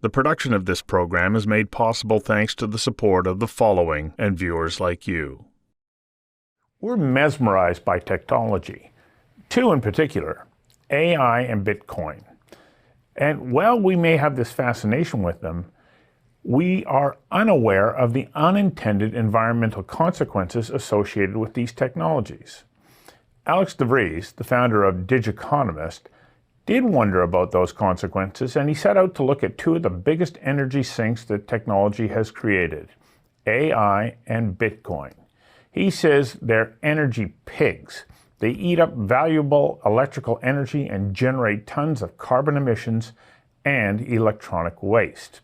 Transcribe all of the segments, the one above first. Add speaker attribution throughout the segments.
Speaker 1: The production of this program is made possible thanks to the support of the following and viewers like you. We're mesmerized by technology, two in particular, AI and Bitcoin. And while we may have this fascination with them, we are unaware of the unintended environmental consequences associated with these technologies. Alex de Vries, the founder of Digiconomist, did wonder about those consequences, and he set out to look at two of the biggest energy sinks that technology has created, AI and Bitcoin. He says they're energy pigs. They eat up valuable electrical energy and generate tons of carbon emissions and electronic waste.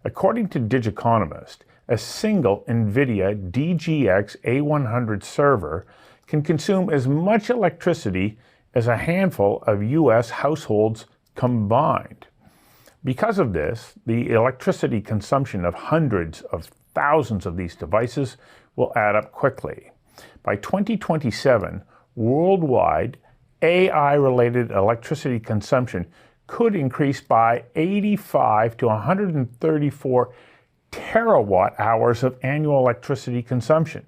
Speaker 1: According to Digiconomist, a single NVIDIA DGX A100 server can consume as much electricity as a handful of U.S. households combined. Because of this, the electricity consumption of hundreds of thousands of these devices will add up quickly. By 2027, worldwide AI-related electricity consumption could increase by 85 to 134 terawatt hours of annual electricity consumption.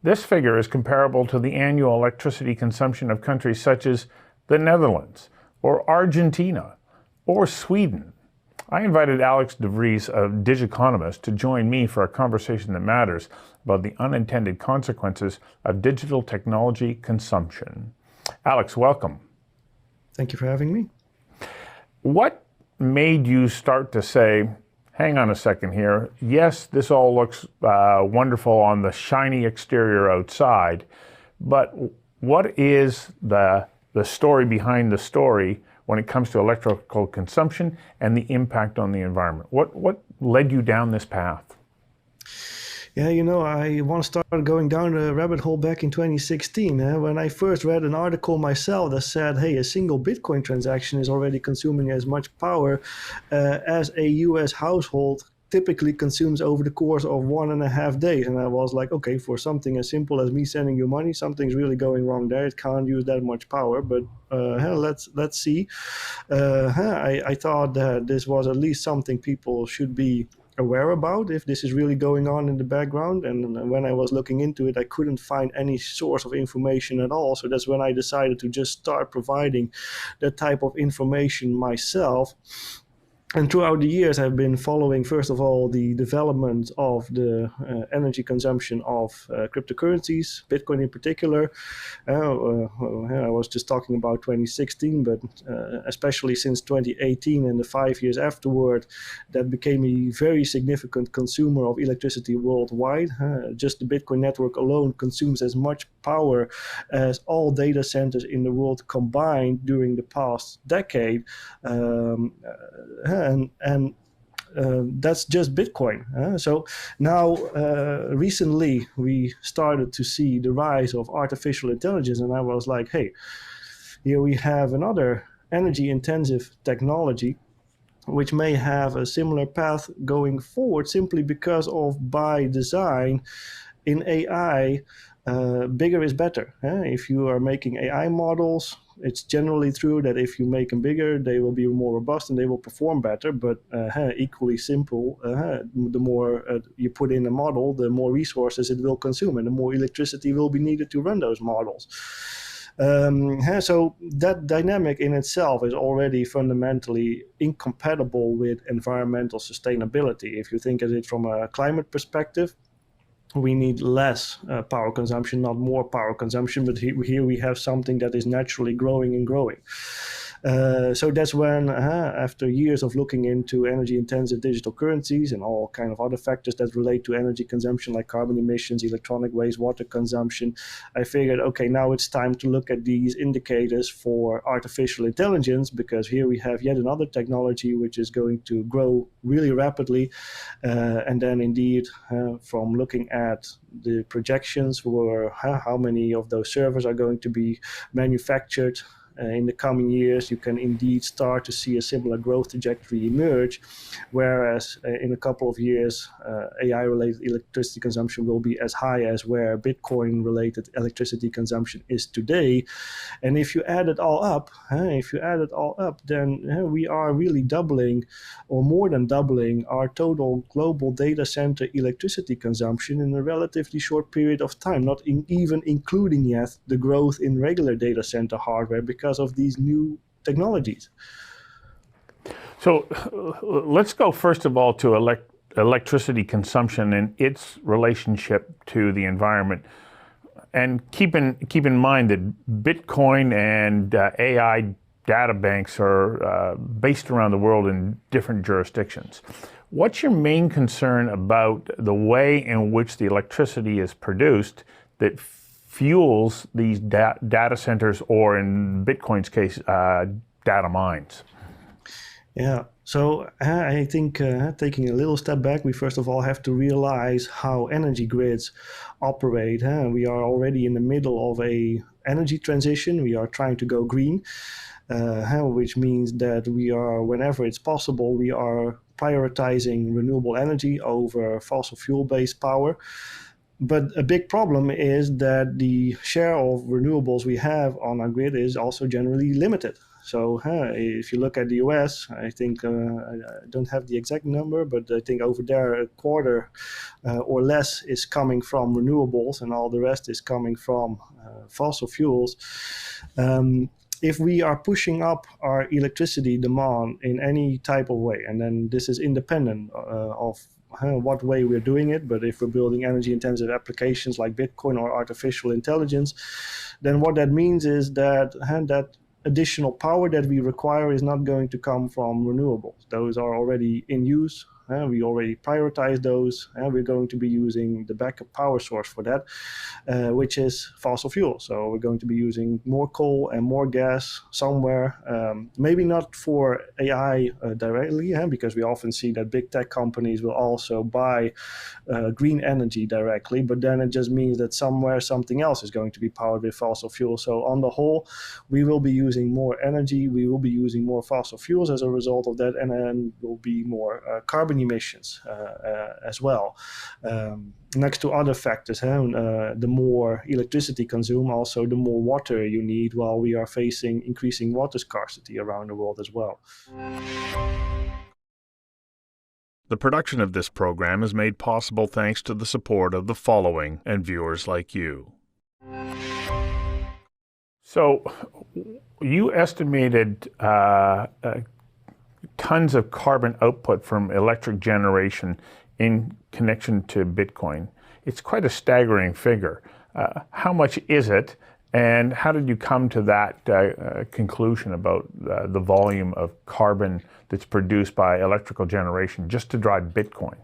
Speaker 1: This figure is comparable to the annual electricity consumption of countries such as the Netherlands, or Argentina, or Sweden. I invited Alex de Vries of Digiconomist to join me for a conversation that matters about the unintended consequences of digital technology consumption. Alex, welcome.
Speaker 2: Thank you for having me.
Speaker 1: What made you start to say, hang on a second here, yes, this all looks wonderful on the shiny exterior outside, but what is the story behind the story when it comes to electrical consumption and the impact on the environment? What led you down this path?
Speaker 2: Yeah, I once started going down the rabbit hole back in 2016 when I first read an article myself that said, hey, a single Bitcoin transaction is already consuming as much power as a US household typically consumes over the course of 1.5 days. And I was like, okay, for something as simple as me sending you money, something's really going wrong there. It can't use that much power, but let's see. I thought that this was at least something people should be aware about if this is really going on in the background. And when I was looking into it, I couldn't find any source of information at all. So that's when I decided to just start providing that type of information myself. And throughout the years, I've been following, first of all, the development of the energy consumption of cryptocurrencies, Bitcoin in particular. I was just talking about 2016, but especially since 2018 and the 5 years afterward, that became a very significant consumer of electricity worldwide. Just the Bitcoin network alone consumes as much power as all data centers in the world combined during the past decade. That's just Bitcoin. So now, recently, we started to see the rise of artificial intelligence, and I was like, hey, here we have another energy-intensive technology which may have a similar path going forward simply because of, by design, in AI, bigger is better. If you are making AI models, it's generally true that if you make them bigger, they will be more robust and they will perform better. But equally simple, the more you put in a model, the more resources it will consume and the more electricity will be needed to run those models. So that dynamic in itself is already fundamentally incompatible with environmental sustainability. If you think of it from a climate perspective, we need less power consumption, not more power consumption, but here we have something that is naturally growing and growing. So that's when, after years of looking into energy-intensive digital currencies and all kind of other factors that relate to energy consumption, like carbon emissions, electronic waste, water consumption, I figured, okay, now it's time to look at these indicators for artificial intelligence, because here we have yet another technology which is going to grow really rapidly. And then indeed, from looking at the projections for how many of those servers are going to be manufactured in the coming years, you can indeed start to see a similar growth trajectory emerge, whereas in a couple of years, AI-related electricity consumption will be as high as where Bitcoin-related electricity consumption is today. And if you add it all up, then we are really doubling, or more than doubling, our total global data center electricity consumption in a relatively short period of time, not even including yet the growth in regular data center hardware because of these new technologies.
Speaker 1: So let's go first of all to electricity consumption and its relationship to the environment. And keep in mind that Bitcoin and AI data banks are based around the world in different jurisdictions. What's your main concern about the way in which the electricity is produced that fuels these data centers, or in Bitcoin's case, data mines?
Speaker 2: Yeah, so I think taking a little step back, we first of all have to realize how energy grids operate. We are already in the middle of a energy transition. We are trying to go green, which means that we are, whenever it's possible, we are prioritizing renewable energy over fossil fuel-based power. But a big problem is that the share of renewables we have on our grid is also generally limited. So if you look at the US, I think, I don't have the exact number, but I think over there a quarter or less is coming from renewables and all the rest is coming from fossil fuels. If we are pushing up our electricity demand in any type of way, and then this is independent of what way we're doing it, but if we're building energy intensive applications like Bitcoin or artificial intelligence, then what that means is that that additional power that we require is not going to come from renewables. Those are already in use. We already prioritize those, and we're going to be using the backup power source for that, which is fossil fuel. So we're going to be using more coal and more gas somewhere, maybe not for AI directly, because we often see that big tech companies will also buy green energy directly, but then it just means that somewhere something else is going to be powered with fossil fuel. So on the whole, we will be using more energy, we will be using more fossil fuels as a result of that, and then will be more carbon emissions as well. Next to other factors, the more electricity consumed, also the more water you need, while we are facing increasing water scarcity around the world as well.
Speaker 1: The production of this program is made possible thanks to the support of the following and viewers like you. So, you estimated tons of carbon output from electric generation in connection to Bitcoin. It's quite a staggering figure. How much is it, and how did you come to that conclusion about the volume of carbon that's produced by electrical generation just to drive Bitcoin?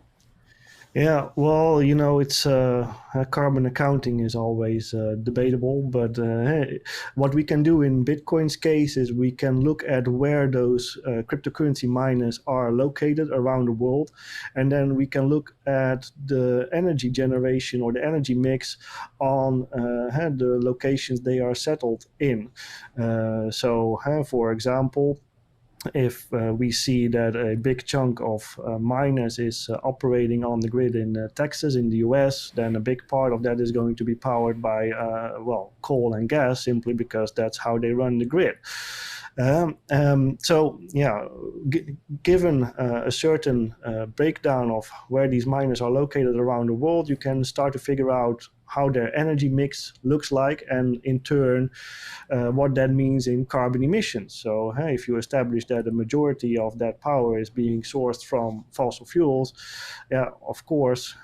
Speaker 2: Yeah, well, it's carbon accounting is always debatable, but what we can do in Bitcoin's case is we can look at where those cryptocurrency miners are located around the world, and then we can look at the energy generation or the energy mix on the locations they are settled in. So, for example, if we see that a big chunk of miners is operating on the grid in Texas, in the US, then a big part of that is going to be powered by, coal and gas, simply because that's how they run the grid. Given a certain breakdown of where these miners are located around the world, you can start to figure out how their energy mix looks like, and in turn, what that means in carbon emissions. So if you establish that a majority of that power is being sourced from fossil fuels, of course,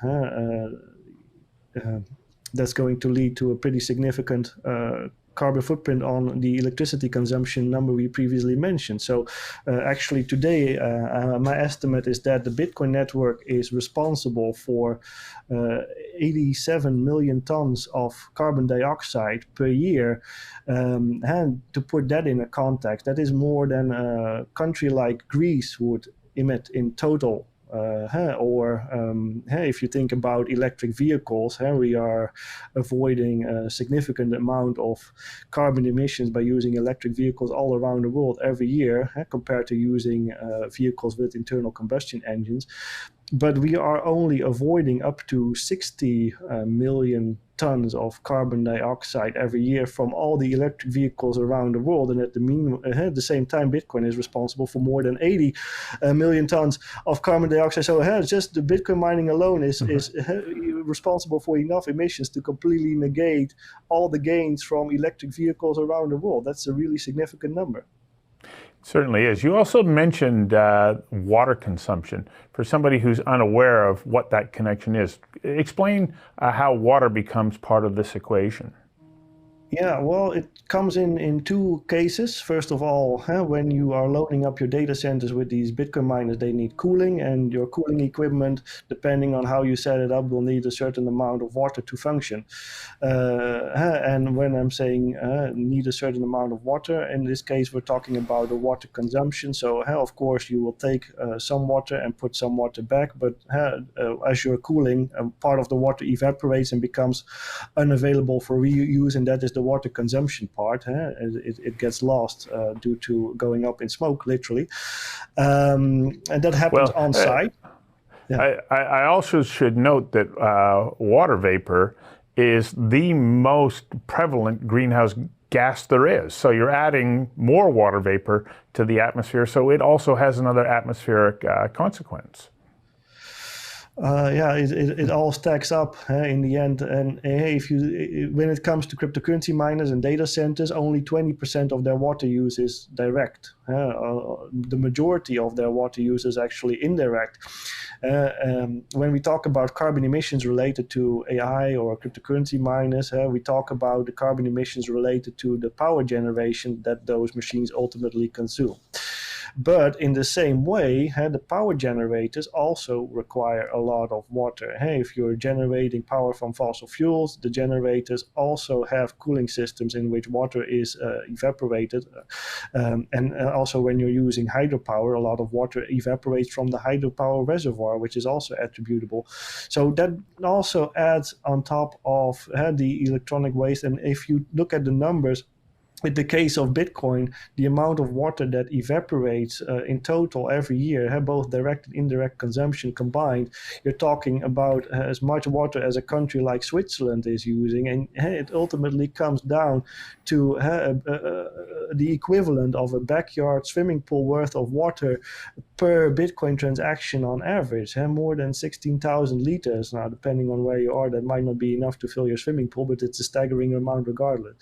Speaker 2: that's going to lead to a pretty significant carbon footprint on the electricity consumption number we previously mentioned. So actually today, my estimate is that the Bitcoin network is responsible for 87 million tons of carbon dioxide per year. And to put that in a context, that is more than a country like Greece would emit in total If you think about electric vehicles, we are avoiding a significant amount of carbon emissions by using electric vehicles all around the world every year, compared to using vehicles with internal combustion engines. But we are only avoiding up to 60 million tons of carbon dioxide every year from all the electric vehicles around the world. And at the same time, Bitcoin is responsible for more than 80 million tons of carbon dioxide. So just the Bitcoin mining alone is responsible for enough emissions to completely negate all the gains from electric vehicles around the world. That's a really significant number.
Speaker 1: Certainly is. You also mentioned water consumption. For somebody who's unaware of what that connection is, explain how water becomes part of this equation.
Speaker 2: Yeah, well, it comes in two cases. First of all, when you are loading up your data centers with these Bitcoin miners, they need cooling, and your cooling equipment, depending on how you set it up, will need a certain amount of water to function. And when I'm saying need a certain amount of water, in this case, we're talking about the water consumption. So, of course, you will take some water and put some water back, but as you're cooling, part of the water evaporates and becomes unavailable for reuse, and that is the water consumption part. It gets lost due to going up in smoke, literally. And that happens on site.
Speaker 1: Yeah. I also should note that water vapor is the most prevalent greenhouse gas there is. So you're adding more water vapor to the atmosphere, so it also has another atmospheric consequence.
Speaker 2: It all stacks up in the end. And when it comes to cryptocurrency miners and data centers, only 20% of their water use is direct. The majority of their water use is actually indirect. When we talk about carbon emissions related to AI or cryptocurrency miners, we talk about the carbon emissions related to the power generation that those machines ultimately consume. But in the same way, the power generators also require a lot of water. If you're generating power from fossil fuels, the generators also have cooling systems in which water is evaporated. And also when you're using hydropower, a lot of water evaporates from the hydropower reservoir, which is also attributable. So that also adds on top of the electronic waste. And if you look at the numbers, in the case of Bitcoin, the amount of water that evaporates in total every year, both direct and indirect consumption combined, you're talking about as much water as a country like Switzerland is using. And it ultimately comes down to the equivalent of a backyard swimming pool worth of water per Bitcoin transaction on average, more than 16,000 liters. Now, depending on where you are, that might not be enough to fill your swimming pool, but it's a staggering amount regardless.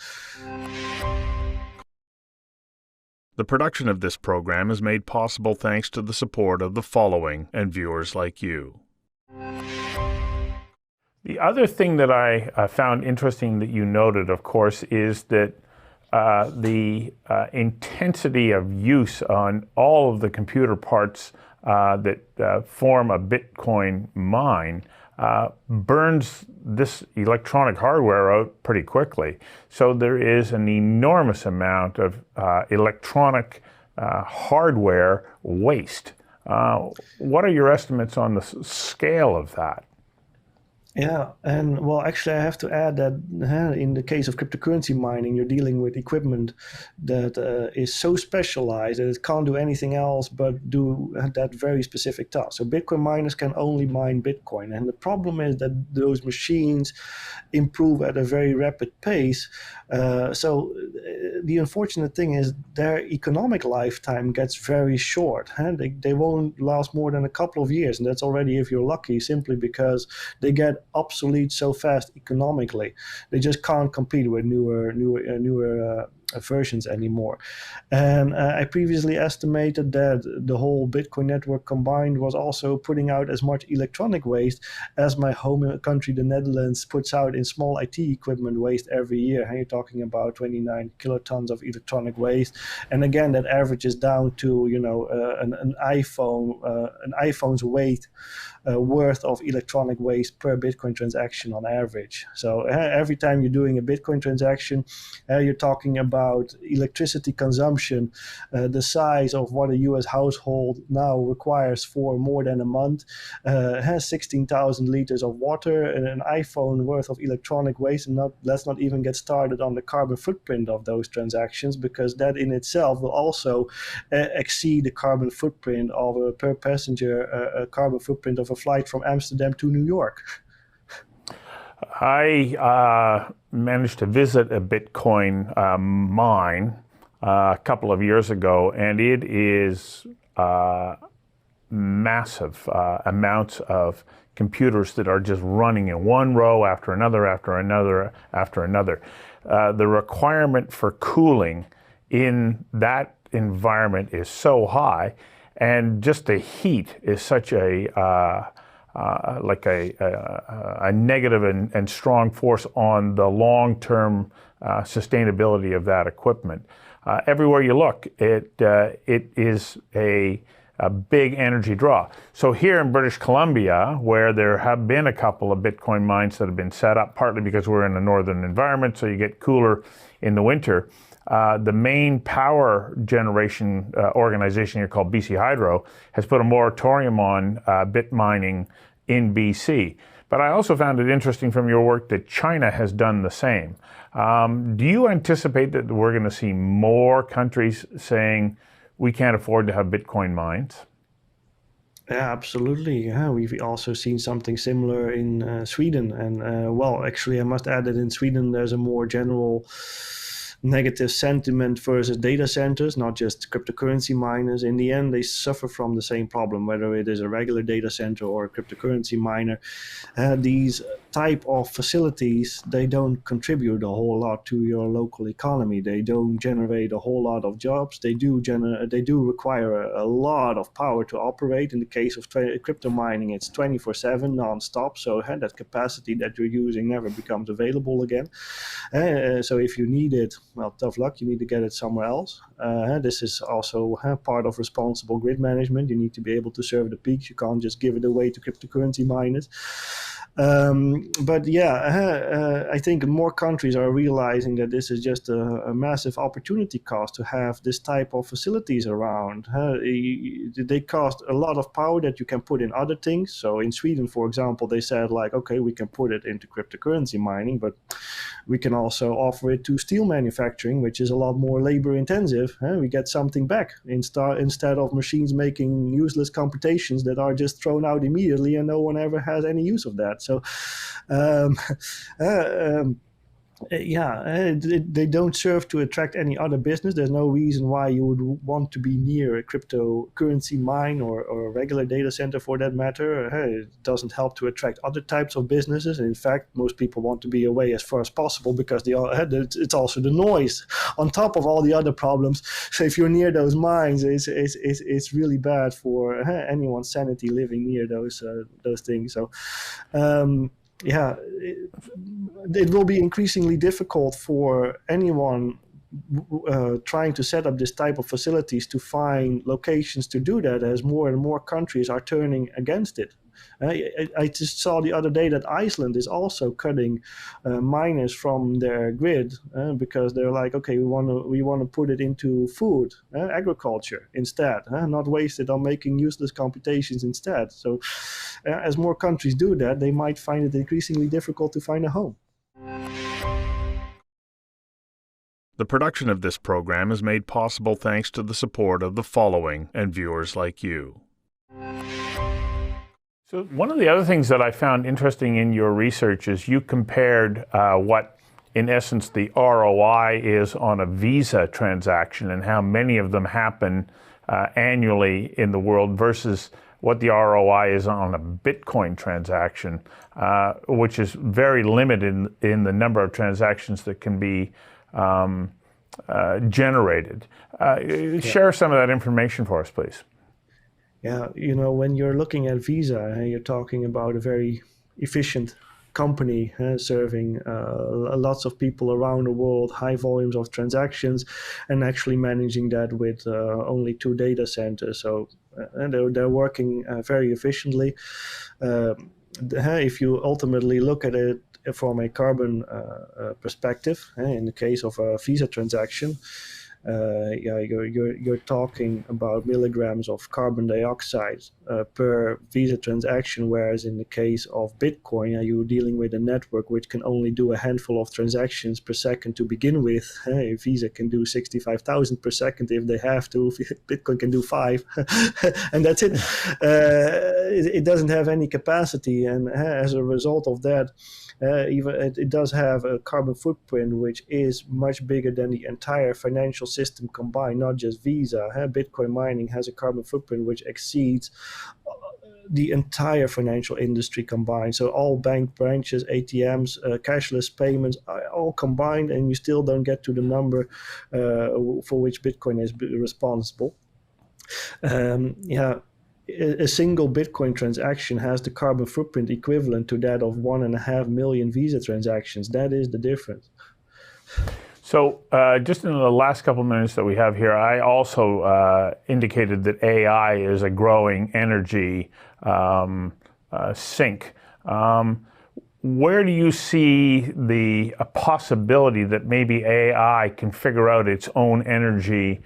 Speaker 1: The production of this program is made possible thanks to the support of the following and viewers like you. The other thing that I found interesting that you noted, of course, is that the intensity of use on all of the computer parts that form a Bitcoin mine burns this electronic hardware out pretty quickly. So there is an enormous amount of electronic hardware waste. What are your estimates on the scale of that?
Speaker 2: Yeah, and well, actually, I have to add that in the case of cryptocurrency mining, you're dealing with equipment that is so specialized that it can't do anything else but do that very specific task. So Bitcoin miners can only mine Bitcoin. And the problem is that those machines improve at a very rapid pace. So the unfortunate thing is their economic lifetime gets very short. They won't last more than a couple of years. And that's already if you're lucky, simply because they get obsolete so fast economically. They just can't compete with newer versions anymore. And I previously estimated that the whole Bitcoin network combined was also putting out as much electronic waste as my home country, the Netherlands, puts out in small IT equipment waste every year. And you're talking about 29 kilotons of electronic waste. And again, that averages down to an iPhone's weight worth of electronic waste per Bitcoin transaction on average. So every time you're doing a Bitcoin transaction, you're talking about about electricity consumption, the size of what a US household now requires for more than a month, has 16,000 liters of water and an iPhone worth of electronic waste, and let's not even get started on the carbon footprint of those transactions, because that in itself will also exceed the carbon footprint of a per passenger carbon footprint of a flight from Amsterdam to New York.
Speaker 1: I managed to visit a Bitcoin mine a couple of years ago, and it is massive amounts of computers that are just running in one row after another, after another, after another. The requirement for cooling in that environment is so high, and just the heat is such a negative and strong force on the long-term sustainability of that equipment. Everywhere you look, it is a big energy draw. So here in British Columbia, where there have been a couple of Bitcoin mines that have been set up, partly because we're in a northern environment, so you get cooler in the winter, the main power generation organization here, called BC Hydro, has put a moratorium on bit mining in BC. But I also found it interesting from your work that China has done the same. Do you anticipate that we're going to see more countries saying we can't afford to have Bitcoin mines?
Speaker 2: Yeah, absolutely. Yeah, we've also seen something similar in Sweden. And well, actually, I must add that in Sweden, there's a more general negative sentiment versus data centers, not just cryptocurrency miners. In the end, they suffer from the same problem, whether it is a regular data center or a cryptocurrency miner. These type of facilities, they don't contribute a whole lot to your local economy. They don't generate a whole lot of jobs. They do require a lot of power to operate. In the case of crypto mining, it's 24/7 non-stop. So that capacity that you're using never becomes available again. So if you need it, well, tough luck. You need to get it somewhere else. This is also part of responsible grid management. You need to be able to serve the peaks. You can't just give it away to cryptocurrency miners. But yeah, I think more countries are realizing that this is just a massive opportunity cost to have this type of facilities around. They cost a lot of power that you can put in other things. So in Sweden, for example, they said like, okay, we can put it into cryptocurrency mining, but we can also offer it to steel manufacturing, which is a lot more labor intensive. We get something back instead of machines making useless computations that are just thrown out immediately and no one ever has any use of that. So they don't serve to attract any other business. There's no reason why you would want to be near a cryptocurrency mine or a regular data center for that matter. It doesn't help to attract other types of businesses. In fact, most people want to be away as far as possible because it's also the noise on top of all the other problems. So if you're near those mines, it's really bad for anyone's sanity living near those things. So it will be increasingly difficult for anyone trying to set up this type of facilities to find locations to do that, as more and more countries are turning against it. I just saw the other day that Iceland is also cutting miners from their grid because they're like, okay, we want to put it into food, agriculture instead, not waste it on making useless computations instead. So as more countries do that, they might find it increasingly difficult to find a home.
Speaker 1: The production of this program is made possible thanks to the support of the following and viewers like you. So one of the other things that I found interesting in your research is you compared what, in essence, the ROI is on a Visa transaction and how many of them happen annually in the world versus what the ROI is on a Bitcoin transaction, which is very limited in the number of transactions that can be generated. Share some of that information for us, please.
Speaker 2: Yeah, when you're looking at Visa, you're talking about a very efficient company serving lots of people around the world, high volumes of transactions, and actually managing that with only 2 data centers. So they're working very efficiently. if you ultimately look at it from a carbon perspective, in the case of a Visa transaction, you're talking about milligrams of carbon dioxide per Visa transaction, whereas in the case of Bitcoin, you're dealing with a network which can only do a handful of transactions per second to begin with. Visa can do 65,000 per second if they have to. Bitcoin can do 5, and that's it. It doesn't have any capacity, and as a result of that, even it does have a carbon footprint which is much bigger than the entire financial system combined, not just Visa. Bitcoin mining has a carbon footprint which exceeds the entire financial industry combined. So all bank branches, ATMs, cashless payments, all combined, and you still don't get to the number for which Bitcoin is responsible. A single Bitcoin transaction has the carbon footprint equivalent to that of 1.5 million Visa transactions. That is the difference.
Speaker 1: So just in the last couple of minutes that we have here, I also indicated that AI is a growing energy sink. Where do you see a possibility that maybe AI can figure out its own energy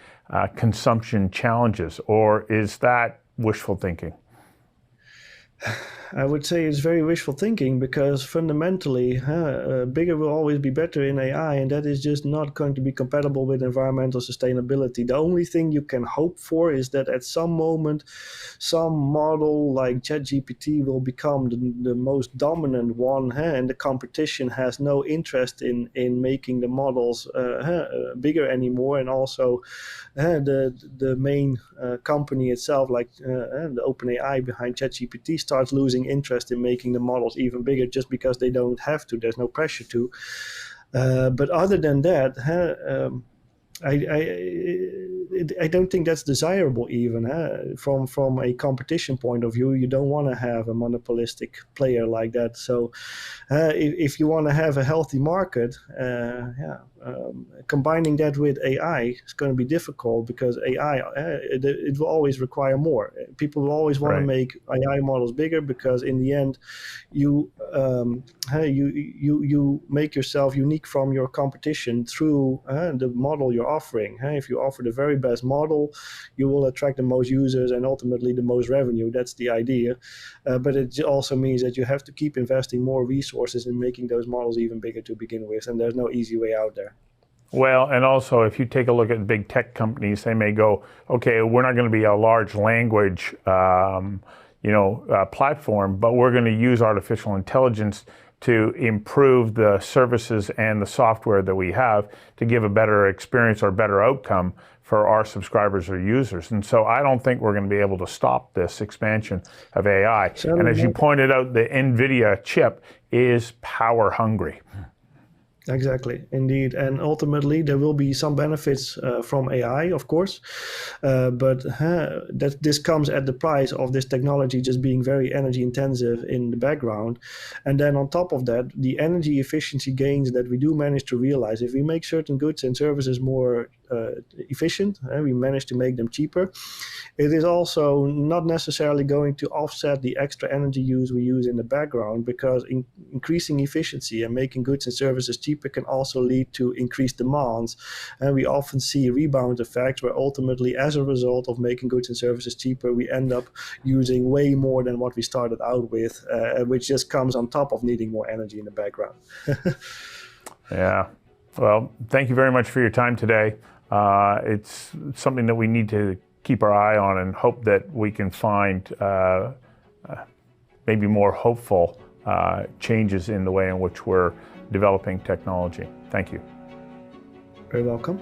Speaker 1: consumption challenges, or is that wishful thinking?
Speaker 2: I would say it's very wishful thinking, because fundamentally, bigger will always be better in AI, and that is just not going to be compatible with environmental sustainability. The only thing you can hope for is that at some moment, some model like ChatGPT will become the most dominant one, and the competition has no interest in making the models bigger anymore, and also the main company itself, like the OpenAI behind ChatGPT, starts losing interest in making the models even bigger just because they don't have to. There's no pressure to. But other than that, I don't think that's desirable even. From a competition point of view, you don't want to have a monopolistic player like that. So if you want to have a healthy market, combining that with AI is going to be difficult, because AI, it will always require more. People will always want to make AI models bigger, because in the end, you make yourself unique from your competition through the model you're offering. If you offer the very best model, you will attract the most users and ultimately the most revenue. That's the idea. But it also means that you have to keep investing more resources in making those models even bigger to begin with, and there's no easy way out there.
Speaker 1: Well, and also if you take a look at big tech companies, they may go, okay, we're not going to be a large language platform, but we're going to use artificial intelligence to improve the services and the software that we have to give a better experience or better outcome for our subscribers or users. And so I don't think we're going to be able to stop this expansion of AI. And as you pointed out, the NVIDIA chip is power hungry.
Speaker 2: Exactly, indeed. And ultimately, there will be some benefits from AI, of course, but that this comes at the price of this technology just being very energy intensive in the background. And then on top of that, the energy efficiency gains that we do manage to realize, if we make certain goods and services more efficient, and we manage to make them cheaper, it is also not necessarily going to offset the extra energy use we use in the background, because increasing efficiency and making goods and services cheaper can also lead to increased demands. And we often see rebound effects where ultimately, as a result of making goods and services cheaper, we end up using way more than what we started out with, which just comes on top of needing more energy in the background.
Speaker 1: Yeah. Well, thank you very much for your time today. It's something that we need to keep our eye on and hope that we can find maybe more hopeful changes in the way in which we're developing technology. Thank you.
Speaker 2: Very welcome.